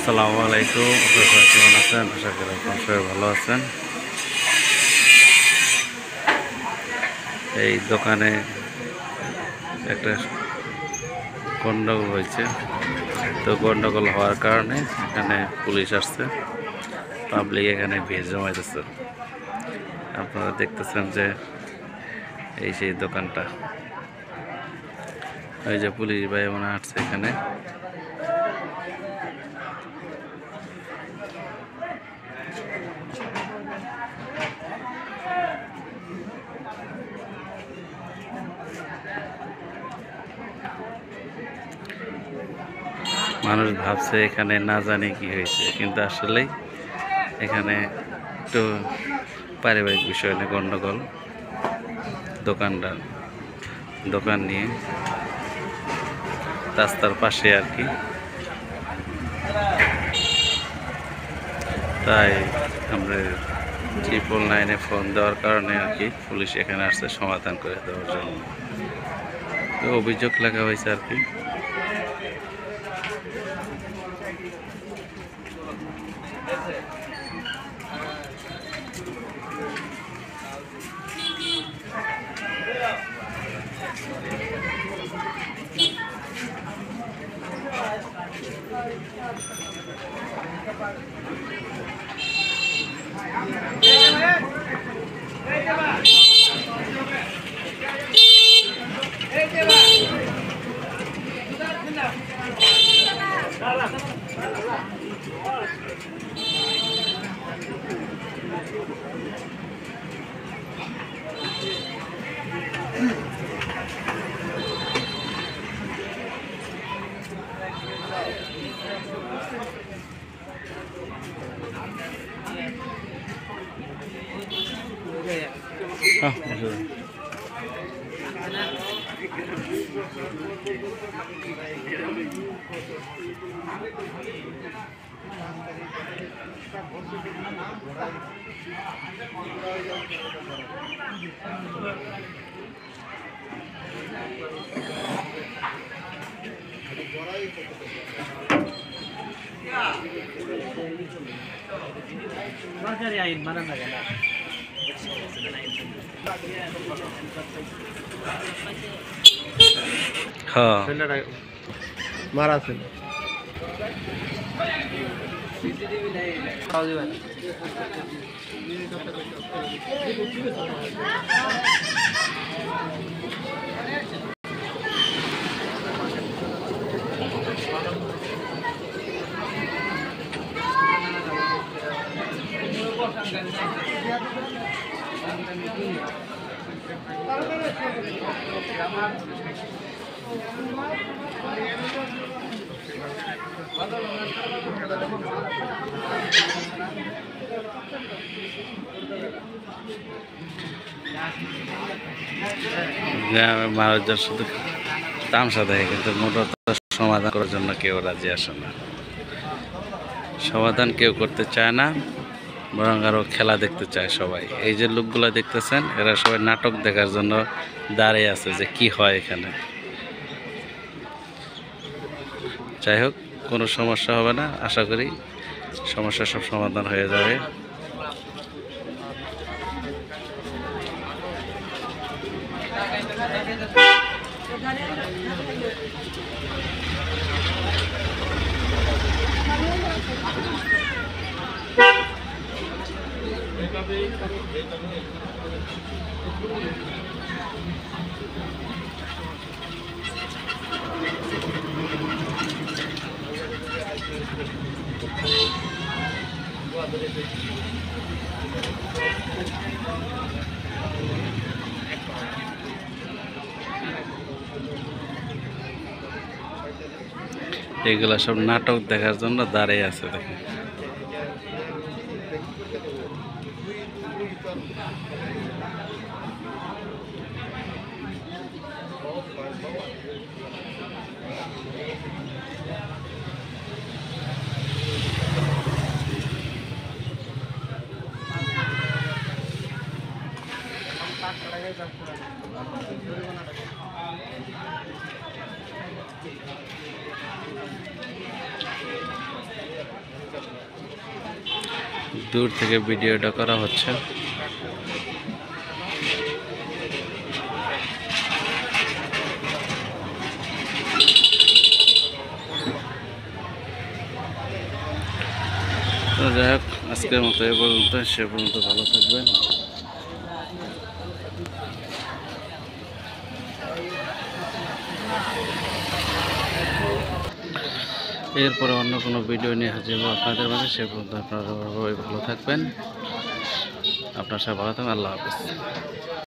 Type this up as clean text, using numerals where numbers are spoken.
আসসালামু আলাইকুম। আপনারা কেমন আছেন? আশা করি আপনারা সবাই ভালো আছেন। এই দোকানে একটা গন্ডগোল হয়েছে, তো গন্ডগোল হওয়ার কারণে এখানে পুলিশ আসছে, পাবলিক এখানে ভিড় জমাইতেছে। আপনারা দেখতেছেন যে এই সেই দোকানটা, ওই যে পুলিশ ভাই মনে আসছে এখানে। মানুষ ভাবছে এখানে না জানি কি হয়েছে, কিন্তু আসলেই এখানে একটু পারিবারিক বিষয় নিয়ে গন্ডগোল। দোকান নিয়ে রাস্তার পাশে আর কি, তাই আমরা 999-এ ফোন দেওয়ার কারণে আর কি পুলিশ এখানে আসছে সমাধান করে দেওয়ার জন্য। তো অভিযোগ লেখা হয়েছে আর কি। মারা ছিল মানুষজন শুধু তামসা দেখে, কিন্তু মূলত সমাধান করার জন্য কেউ রাজি আসে না। সমাধান কেউ করতে চায় না, বরং আরও খেলা দেখতে চায় সবাই। এই যে লোকগুলো দেখতেছেন, এরা সবাই নাটক দেখার জন্য দাঁড়িয়ে আছে যে কি হয় এখানে। যাই হোক, কোনো সমস্যা হবে না, আশা করি সমস্যা সব সমাধান হয়ে যাবে। এগুলা সব নাটক দেখার জন্য দাঁড়িয়ে আছে দেখে। দূর থেকে ভিডিওটা করা হচ্ছে। তো যাই হোক, আজকের মতো এ পর্যন্ত, সে পর্যন্ত ভালো থাকবেন। এরপরে অন্য কোনো ভিডিও নিয়ে হাজির হবো আপনাদের মাঝে, সে পর্যন্ত আপনারা সবাই ভালো থাকবেন। আপনার সবাই ভালো থাকবেন। আল্লাহ হাফেজ।